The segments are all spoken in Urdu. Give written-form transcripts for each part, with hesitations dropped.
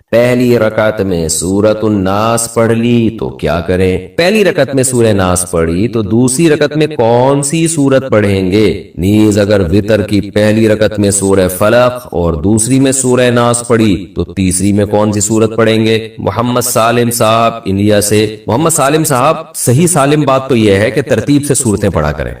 پہلی رکعت میں سورۃ الناس پڑھ لی تو کیا کریں؟ پہلی رکعت میں سورہ ناس پڑھی تو دوسری رکعت میں کون سی سورت پڑھیں گے؟ نیز اگر وتر کی پہلی رکعت میں سورہ فلق اور دوسری میں سورہ ناس پڑھی تو تیسری میں کون سی سورت پڑھیں گے؟ محمد سالم صاحب انڈیا سے۔ محمد سالم صاحب، صحیح سالم بات تو یہ ہے کہ ترتیب سے سورتیں پڑھا کریں،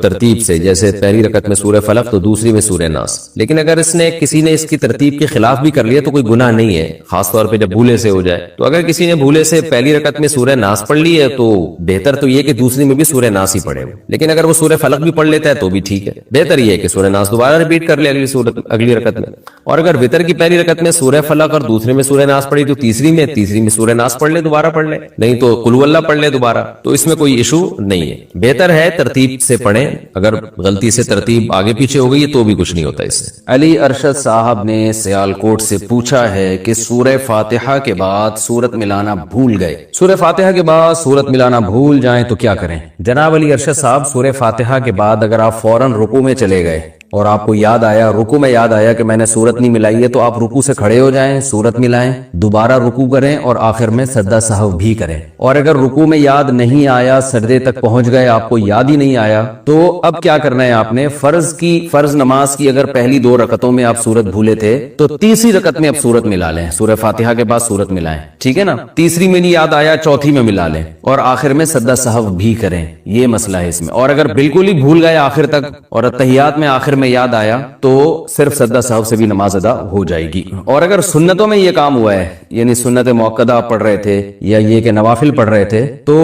ترتیب سے، جیسے پہلی رکعت میں سورہ فلق تو دوسری میں سورہ ناس۔ لیکن اگر کسی نے اس کی ترتیب کے خلاف بھی کر لیا تو کوئی گناہ نہیں ہے، خاص طور پہ جب بھولے سے ہو جائے۔ تو اگر کسی نے بھولے سے پہلی رکعت میں سورہ ناس پڑھ لی ہے تو بہتر تو یہ کہ دوسری میں بھی سورہ ناس ہی پڑھے، لیکن اگر وہ سورہ فلق بھی پڑھ لیتا ہے تو بھی ٹھیک ہے، بہتر یہ ہے کہ سورہ ناس دوبارہ ریپیٹ کر لے اگلی رکعت میں۔ اور اگر وتر کی پہلی رکعت میں سورہ فلق اور دوسرے میں سورہ ناس پڑھی تو تیسری میں سورہ ناس پڑھ لے، دوبارہ پڑھ لے، نہیں تو قل ہو اللہ پڑھ لے دوبارہ، تو اس میں کوئی ایشو نہیں ہے، بہتر ہے ترتیب سے پڑھیں۔ اگر غلطی سے ترتیب آگے پیچھے ہو گئی تو بھی کچھ نہیں ہوتا اس سے۔ علی ارشد صاحب نے سیالکوٹ سے پوچھا ہے کہ سورہ فاتحہ کے بعد سورت ملانا بھول گئے، سورہ فاتحہ کے بعد سورت ملانا بھول جائیں تو کیا کریں؟ جناب علی ارشد صاحب، سورہ فاتحہ کے بعد اگر آپ فوراً رکوع میں چلے گئے اور آپ کو یاد آیا، رکوع میں یاد آیا کہ میں نے سورت نہیں ملائی ہے، تو آپ رکوع سے کھڑے ہو جائیں، سورت ملائیں، دوبارہ رکوع کریں اور آخر میں سجدہ سہو بھی کریں۔ اور اگر رکوع میں یاد نہیں آیا، سجدے تک پہنچ گئے، آپ کو یاد ہی نہیں آیا، تو اب کیا کرنا ہے آپ نے؟ فرض نماز کی اگر پہلی 2 رکعتوں میں آپ سورت بھولے تھے تو تیسری رکعت میں آپ سورت ملا لیں، سورہ فاتحہ کے بعد سورت ملائیں، ٹھیک ہے نا؟ تیسری میں نہیں یاد آیا، چوتھی میں ملا لیں اور آخر میں سجدہ سہو بھی کریں، یہ مسئلہ ہے اس میں۔ اور اگر بالکل ہی بھول گئے آخر تک اور اتحیات میں آخر میں یاد آیا تو صرف سجدہ سہو سے بھی نماز ادا ہو جائے گی۔ اور اگر سنتوں میں یہ کام ہوا ہے، یعنی سنت موقدہ آپ پڑھ رہے تھے یا یہ کہ نوافل پڑھ رہے تھے، تو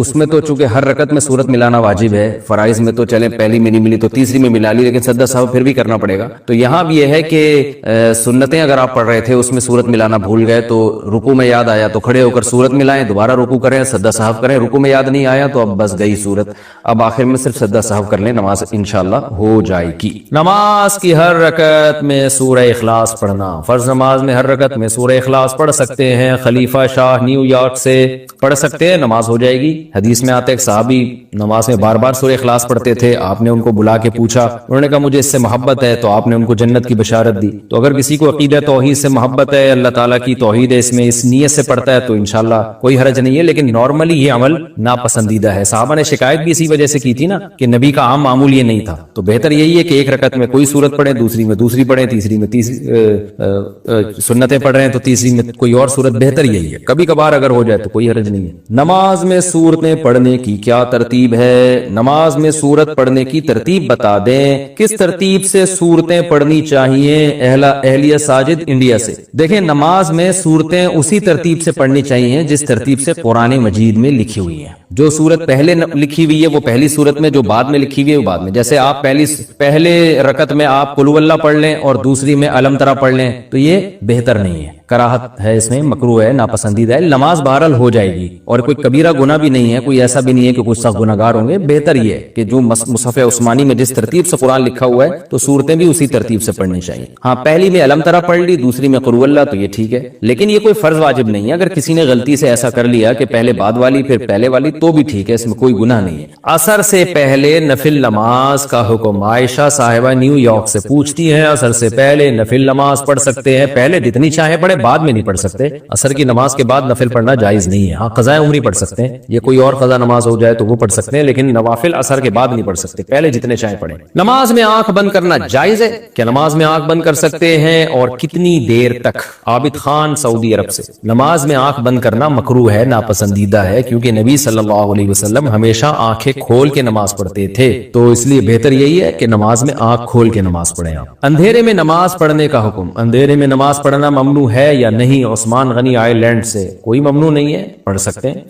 اس میں تو چونکہ ہر رکعت میں سورت ملانا واجب ہے، فرائض میں تو چلیں پہلی میں نہیں ملی تو تیسری میں ملا لی، لیکن سجدہ سہو پھر بھی کرنا پڑے گا۔ تو یہاں بھی یہ ہے کہ سنتیں اگر آپ پڑھ رہے تھے اس میں سورت ملانا بھول گئے تو رکوع میں یاد آیا تو کھڑے ہو کر سورت ملائیں، دوبارہ رکوع کریں، سجدہ سہو کریں، رکوع میں یاد نہیں آیا تو اب بس گئی سورت، اب آخر میں صرف سجدہ سہو کر لیں، نماز انشاءاللہ ہو جائے گی۔ نماز کی ہر رکعت میں سورہ اخلاص پڑھنا، فرض نماز میں ہر رکعت میں سورہ اخلاص پڑھ سکتے ہیں، خلیفہ شاہ نیو یارک سے پڑھ سکتے ہیں، نماز ہو جائے گی۔ حدیث میں آتے ایک صحابی نماز میں بار بار سورہ اخلاص پڑھتے تھے، آپ نے ان کو بلا کے پوچھا، انہوں نے کہا مجھے اس سے محبت ہے، تو آپ نے ان کو جنت کی بشارت دی۔ تو اگر کسی کو عقیدہ توحید سے محبت ہے، اللہ تعالیٰ کی توحید ہے، اس میں اس نیت سے پڑھتا ہے تو انشاءاللہ کوئی حرج نہیں ہے، لیکن نارملی یہ عمل ناپسندیدہ ہے۔ صحابہ نے شکایت بھی اسی وجہ سے کی تھی نا کہ نبی کا عام معمول یہ نہیں تھا، تو بہتر یہی ہے کہ ایک رکعت میں کوئی سورت پڑھیں، دوسری میں دوسری پڑھیں، تیسری میں سنتیں پڑھ رہے ہیں تو تیسری میں کوئی اور سورت، بہتر یہی ہے۔ کبھی کبھار اگر ہو جائے تو کوئی حرج نہیں ہے۔ نماز میں سورتیں پڑھنے کی کیا ترتیب ہے؟ نماز میں سورت پڑھنے کی ترتیب بتا دیں، کس ترتیب سے سورتیں پڑھنی چاہیے؟ اہلیہ ساجد انڈیا سے۔ دیکھیں، نماز میں سورتیں اسی ترتیب سے پڑھنی چاہیے جس ترتیب سے قرآن مجید میں لکھی ہوئی ہیں۔ جو سورت پہلے لکھی ہوئی ہے وہ پہلی سورت میں، جو بعد میں لکھی ہوئی ہے وہ بعد میں۔ جیسے آپ پہلے رکعت میں آپ قل ہو اللہ پڑھ لیں اور دوسری میں الم ترا پڑھ لیں تو یہ بہتر نہیں ہے، کراہت ہے، اس میں مکروہ ہے، ناپسندیدہ ہے۔ نماز بہرحال ہو جائے گی اور کوئی کبیرہ گناہ بھی نہیں ہے، کوئی ایسا بھی نہیں ہے کہ کچھ سخت گناہگار ہوں گے۔ بہتر یہ ہے کہ جو مصحف عثمانی میں جس ترتیب سے قرآن لکھا ہوا ہے تو صورتیں بھی اسی ترتیب سے پڑھنی چاہیے۔ ہاں، پہلی میں الم ترا پڑھ لی، دوسری میں قل ہو اللہ، تو یہ ٹھیک ہے، لیکن یہ کوئی فرض واجب نہیں ہے۔ اگر کسی نے غلطی سے ایسا کر لیا کہ پہلے بعد والی پھر پہلے والی تو بھی ٹھیک ہے، اس میں کوئی گناہ نہیں ہے۔ عصر سے پہلے نفل نماز کا حکم، عائشہ صاحبہ نیو یارک سے پوچھتی ہیں، عصر سے پہلے نفل نماز پڑھ سکتے ہیں؟ پہلے جتنی چاہے پڑھے، بعد میں نہیں پڑھ سکتے۔ عصر کی نماز کے بعد نفل پڑھنا جائز نہیں ہے۔ ہاں، قضاء عمری پڑھ سکتے ہیں، یہ کوئی اور قضا نماز ہو جائے تو وہ پڑھ سکتے ہیں، لیکن نوافل عصر کے بعد نہیں پڑھ سکتے، پہلے جتنے چاہے پڑھیں۔ نماز میں آنکھ بند کرنا جائز ہے؟ کیا نماز میں آنکھ بند کر سکتے ہیں اور کتنی دیر تک؟ عابد خان سعودی عرب سے۔ نماز میں آنکھ بند کرنا مکروہ ہے، ناپسندیدہ ہے، کیونکہ نبی صلی اللہ علیہ وسلم ہمیشہ آنکھیں کھول کے نماز پڑھتے تھے، تو اس لیے بہتر یہی ہے کہ نماز میں آنکھ کھول کے نماز پڑھیں آپ۔ اندھیرے میں نماز پڑھنے کا حکم، اندھیرے میں نماز پڑھنا ممنوع ہے یا نہیں؟ عثمان غنی آئر لینڈ سے۔ کوئی ممنوع نہیں ہے، پڑھ سکتے ہیں۔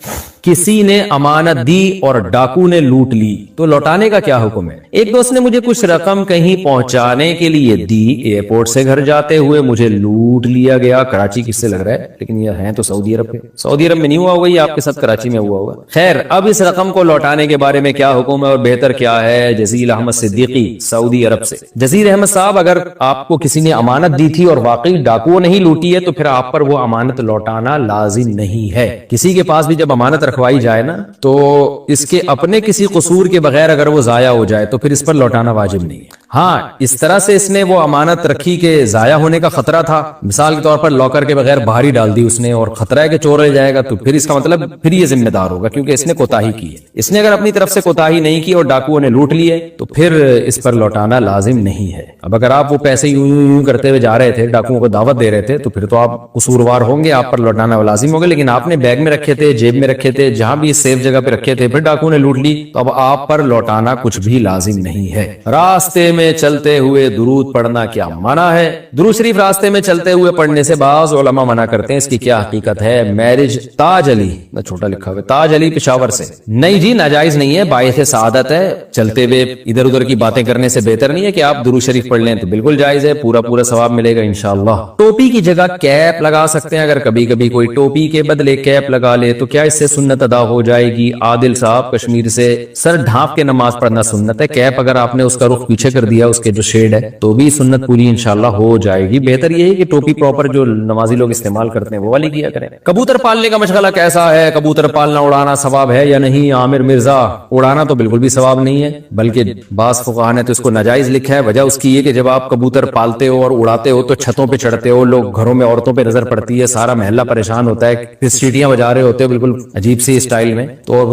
کسی نے امانت دی اور ڈاکو نے لوٹ لی تو لوٹانے کا کیا حکم ہے؟ ایک دوست نے مجھے کچھ رقم کہیں پہنچانے کے لیے دی، ایئرپورٹ سے گھر جاتے ہوئے مجھے لوٹ لیا گیا۔ کراچی کس سے لگ رہا ہے، لیکن یہ ہیں تو سعودی عرب کے۔ سعودی عرب میں نہیں ہوا ہوگا، یہ آپ کے ساتھ کراچی میں ہوا ہوگا۔ خیر، اب اس رقم کو لوٹانے کے بارے میں کیا حکم ہے اور بہتر کیا ہے؟ جزیل احمد صدیقی سعودی عرب سے۔ جزیل احمد صاحب، اگر آپ کو کسی نے امانت دی تھی اور واقعی ڈاکو نہیں لوٹی ہے تو پھر آپ پر وہ امانت لوٹانا لازم نہیں ہے۔ کسی کے پاس بھی جب امانت رکھوائی جائے نا تو اس کے اپنے کسی قصور کے بغیر اگر وہ ضائع ہو جائے تو پھر اس پر لوٹانا واجب نہیں ہے۔ ہاں اس طرح سے اس نے وہ امانت رکھی کہ ضائع ہونے کا خطرہ تھا، مثال کے طور پر لاکر کے بغیر باہر ہی ڈال دی اس نے، اور خطرہ ہے کہ چور لے جائے گا، تو پھر اس کا مطلب پھر یہ ذمہ دار ہوگا کیونکہ اس نے کوتاہی کی ہے۔ اس نے اگر اپنی طرف سے کوتاہی نہیں کی اور ڈاکوؤں نے لوٹ لیے تو پھر اس پر لوٹانا لازم نہیں ہے۔ اب اگر آپ وہ پیسے یوں کرتے ہوئے جا رہے تھے، ڈاکوؤں کو دعوت دے رہے تھے، تو پھر تو آپ قصوروار ہوں گے، آپ پر لوٹانا لازم ہوگا، لیکن آپ نے بیگ میں رکھے تھے، جیب میں رکھے تھے، جہاں بھی سیف جگہ پہ رکھے تھے، پھر ڈاکوؤں نے لوٹ لی تو اب آپ پر لوٹانا کچھ بھی لازم نہیں ہے۔ راستے میں چلتے ہوئے درود پڑھنا کیا منع ہے؟ درود شریف راستے میں چلتے ہوئے پڑھنے سے بعض علماء منع کرتے ہیں، اس کی کیا حقیقت ہے؟ میرج تاج علی، چھوٹا لکھا ہوا تاج علی پشاور سے، نہیں جی ناجائز نہیں ہے، باعث سعادت ہے، چلتے ہوئے ادھر ادھر کی باتیں کرنے سے بہتر نہیں ہے کہ آپ درود شریف پڑھ لیں، تو بالکل جائز ہے، پورا ثواب ملے گا انشاءاللہ۔ ٹوپی کی جگہ کیپ لگا سکتے ہیں، اگر کبھی کبھی کوئی ٹوپی کے بدلے کیپ لگا لے تو کیا اس سے سنت ادا ہو جائے گی؟ عادل صاحب کشمیر سے، سر ڈھانپ کے نماز پڑھنا سنت ہے، کیپ اگر آپ نے اس کا رخ پیچھے کر دیا اس کے جو شیڈ ہے تو بھی سنت پوری انشاءاللہ ہو جائے گی۔ بہتر یہ ہے کہ ٹوپی پراپر جو نمازی لوگ استعمال کرتے ہیں وہ والی کیا کریں۔ کبوتر پالنے کا مشغلہ کیسا ہے؟ کبوتر پالنا اڑانا ثواب ہے یا نہیں؟ عامر مرزا، اڑانا تو بالکل بھی ثواب نہیں ہے، بلکہ بعض فقہاء نے تو اس کو ناجائز لکھا ہے۔ وجہ اس کی یہ کہ جب آپ کبوتر پالتے ہو اور اڑاتے ہو تو چھتوں پہ چڑھتے ہو، لوگ گھروں میں عورتوں پہ نظر پڑتی ہے، سارا محلہ پریشان ہوتا ہے، پھر سیٹیاں بجا رہے ہوتے ہو بالکل عجیب سی اسٹائل میں، تو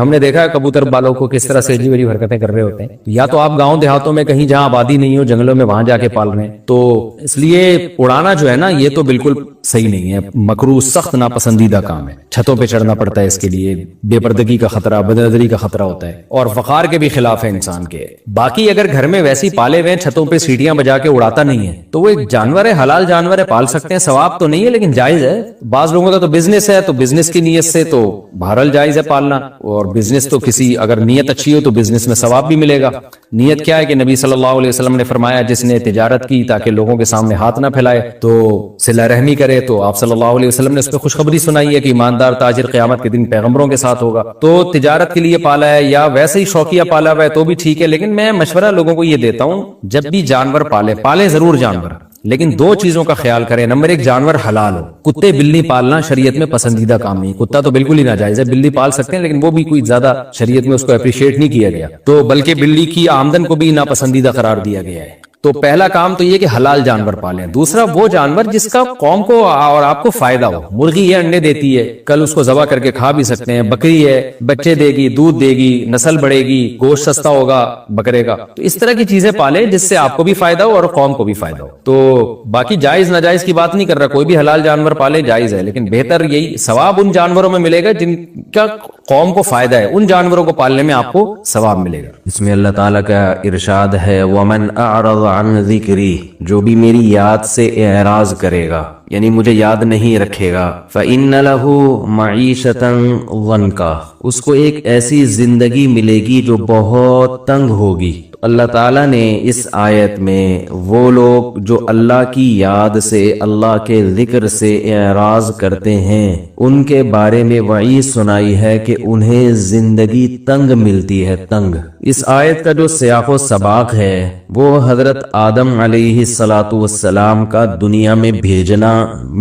ہم نے دیکھا ہے کبوتر بالوں کو کس طرح سے عجیب عجیب حرکتیں کر رہے ہوتے ہیں۔ یا تو آپ گاؤں دیہاتوں میں کہیں جہاں آبادی نہیں ہو، جنگلوں میں، وہاں جا کے پال رہے ہیں، تو اس لیے اڑانا جو ہے نا یہ تو بالکل صحیح نہیں ہے، مکروہ، سخت ناپسندیدہ کام ہے، چھتوں پہ چڑھنا پڑتا ہے، اس کے لیے بے پردگی کا خطرہ، بد نظری کا خطرہ ہوتا ہے، اور وقار کے بھی خلاف ہے انسان کے۔ باقی اگر گھر میں ویسی پالے ہوئے چھتوں پہ سیٹیاں بجا کے اڑاتا نہیں ہے تو وہ ایک جانور ہے، حلال جانور ہے، پال سکتے ہیں، ثواب تو نہیں ہے لیکن جائز ہے۔ بعض لوگوں کا تو بزنس ہے، تو بزنس کی نیت سے تو بہرحال جائز ہے پالنا، اور بزنس تو کسی اگر نیت اچھی ہو تو بزنس میں ثواب بھی ملے گا۔ نیت کیا ہے کہ نبی صلی اللہ علیہ وسلم نے فرمایا جس نے تجارت کی تاکہ لوگوں کے سامنے ہاتھ نہ پھیلائے تو صلہ رحمی کرے، تو آپ صلی اللہ علیہ وسلم نے اس پہ خوشخبری سنائی ہے کہ ایماندار تاجر قیامت کے دن پیغمبروں کے ساتھ ہوگا۔ تو تجارت کے لیے پالا ہے یا ویسے ہی شوقیہ پالا ہوا ہے تو بھی ٹھیک ہے، لیکن میں مشورہ لوگوں کو یہ دیتا ہوں جب بھی جانور پالے ضرور جانور، لیکن دو چیزوں کا خیال کریں۔ نمبر ایک، جانور حلال ہو، کتے بلی پالنا شریعت میں پسندیدہ کام نہیں، کتا تو بالکل ہی ناجائز ہے، بلی پال سکتے ہیں لیکن وہ بھی کوئی زیادہ شریعت میں اس کو اپریشیٹ نہیں کیا گیا، تو بلکہ بلی کی آمدن کو بھی ناپسندیدہ قرار دیا گیا ہے۔ تو پہلا کام تو یہ کہ حلال جانور پالیں۔ دوسرا، وہ جانور جس کا قوم کو اور آپ کو فائدہ ہو۔ مرغی ہے، انڈے دیتی ہے، کل اس کو ذبح کر کے کھا بھی سکتے ہیں۔ بکری ہے، بچے دے گی، دودھ دے گی، نسل بڑھے گی، گوشت سستا ہوگا بکرے کا، تو اس طرح کی چیزیں پالیں جس سے آپ کو بھی فائدہ ہو اور قوم کو بھی فائدہ ہو۔ تو باقی جائز ناجائز کی بات نہیں کر رہا، کوئی بھی حلال جانور پالے جائز ہے، لیکن بہتر یہی ثواب ان جانوروں میں ملے گا جن کا قوم کو فائدہ ہے، ان جانوروں کو پالنے میں آپ کو ثواب ملے گا۔ اس میں اللہ تعالیٰ کا ارشاد ہے وَمَنْ أَعْرَضَ عَنْ ذِكْرِي، جو بھی میری یاد سے اعراض کرے گا یعنی مجھے یاد نہیں رکھے گا، فَإِنَّ لَهُ مَعِيشَةً ضَنْكَ، اس کو ایک ایسی زندگی ملے گی جو بہت تنگ ہوگی۔ اللہ تعالیٰ نے اس آیت میں وہ لوگ جو اللہ کی یاد سے، اللہ کے ذکر سے اعراض کرتے ہیں ان کے بارے میں وعید سنائی ہے کہ انہیں زندگی تنگ ملتی ہے، تنگ۔ اس آیت کا جو سیاق و سباق ہے وہ حضرت آدم علیہ السلام کا دنیا میں بھیجنا،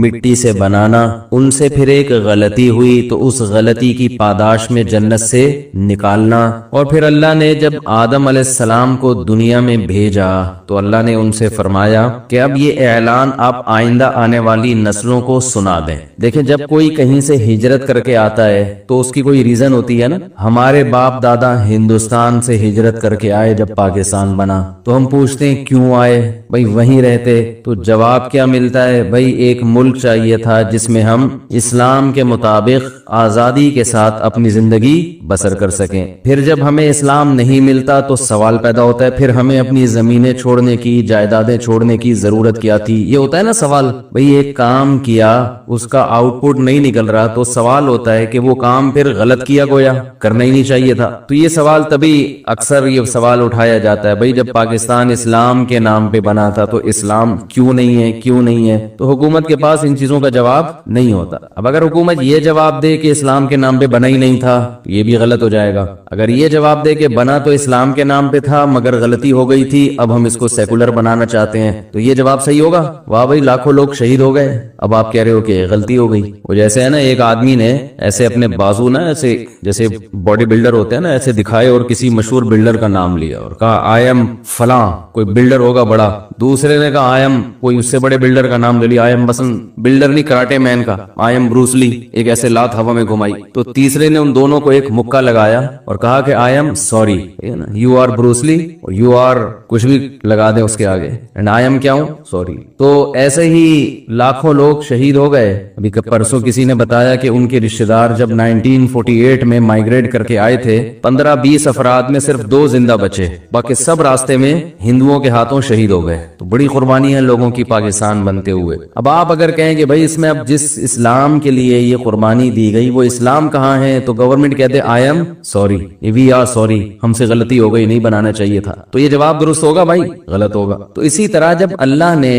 مٹی سے بنانا، ان سے پھر ایک غلطی ہوئی تو اس غلطی کی پاداش میں جنت سے نکالنا، اور پھر اللہ نے جب آدم علیہ السلام کو دنیا میں بھیجا تو اللہ نے ان سے فرمایا کہ اب یہ اعلان آپ آئندہ آنے والی نسلوں کو سنا دیں۔ دیکھیں جب کوئی کہیں سے ہجرت کر کے آتا ہے تو اس کی کوئی ریزن ہوتی ہے نا۔ ہمارے باپ دادا ہندوستان سے ہجرت کر کے آئے، جب پاکستان بنا تو ہم پوچھتے ہیں کیوں آئے بھائی، وہیں رہتے، تو جواب کیا ملتا ہے؟ بھائی ایک ملک چاہیے تھا جس میں ہم اسلام کے مطابق آزادی کے ساتھ اپنی زندگی بسر کر سکیں۔ پھر جب ہمیں اسلام نہیں ملتا تو سوال پیدا ہوتا ہے پھر ہمیں اپنی زمینیں چھوڑنے کی، جائیدادیں چھوڑنے کی ضرورت کیا تھی؟ یہ ہوتا ہے نا سوال۔ بھئی ایک کام کیا، اس کا آؤٹ پٹ نہیں نکل رہا تو سوال ہوتا ہے کہ وہ کام پھر غلط کیا گویا، کرنا ہی نہیں چاہیے تھا۔ تو یہ سوال تبھی اکثر یہ سوال اٹھایا جاتا ہے، بھئی جب پاکستان اسلام کے نام پہ بنا تھا تو اسلام کیوں نہیں ہے، کیوں نہیں ہے؟ تو حکومت کے پاس ان چیزوں کا جواب نہیں ہوتا۔ اب اگر حکومت یہ جواب دے کہ اسلام کے نام پہ بنا ہی نہیں تھا، یہ بھی غلط ہو جائے گا۔ اگر یہ جواب دے کہ بنا تو اسلام کے نام پہ تھا مگر غلطی ہو گئی تھی، اب ہم اس کو سیکولر بنانا چاہتے ہیں، تو یہ جواب صحیح ہوگا۔ واہ بھائی، لاکھوں لوگ شہید ہو گئے، اب آپ کہہ رہے ہو کہ غلطی ہو گئی۔ وہ جیسے ہے نا، ایک آدمی نے ایسے اپنے بازو نا ایسے جیسے باڈی بلڈر ہوتے ہیں نا، ایسے دکھائے اور کسی مشہور بلڈر کا نام لیا اور کہا آئی ایم فلاں، کوئی بلڈر ہوگا بڑا۔ دوسرے نے کہا آئی ایم، کوئی اس سے بڑے بلڈر کا نام لے لیا، آئی ایم مثلا بلڈر نہیں، کراٹے مین کا آئی ایم بروس لی، ایک ایسے لات ہوا میں گھمائی۔ تو تیسرے نے ان دونوں کو ایک مکہ لگایا اور کہا کہ I am sorry, you are Bruce Lee, you are کچھ بھی لگا دیں اس کے آگے، اینڈ آئی ایم کیا ہوں، سوری۔ تو ایسے ہی لاکھوں لوگ شہید ہو گئے۔ ابھی پرسوں کسی نے بتایا کہ ان کے رشتہ دار جب 1948 میں مائیگریٹ کر کے آئے تھے، 15-20 افراد میں صرف 2 زندہ بچے، باقی سب راستے میں ہندوؤں کے ہاتھوں شہید ہو گئے۔ تو بڑی قربانی ہے لوگوں کی پاکستان بنتے ہوئے۔ اب آپ اگر کہیں کہ بھائی اس میں اب جس اسلام کے لیے یہ قربانی دی گئی وہ اسلام کہاں ہے، تو گورنمنٹ کہتے I am sorry, we are sorry, ہم سے غلطی ہو گئی، نہیں بنانا چاہیے تھا، تو یہ جواب درست ہوگا بھائی؟ غلط ہوگا۔ تو اسی طرح جب اللہ نے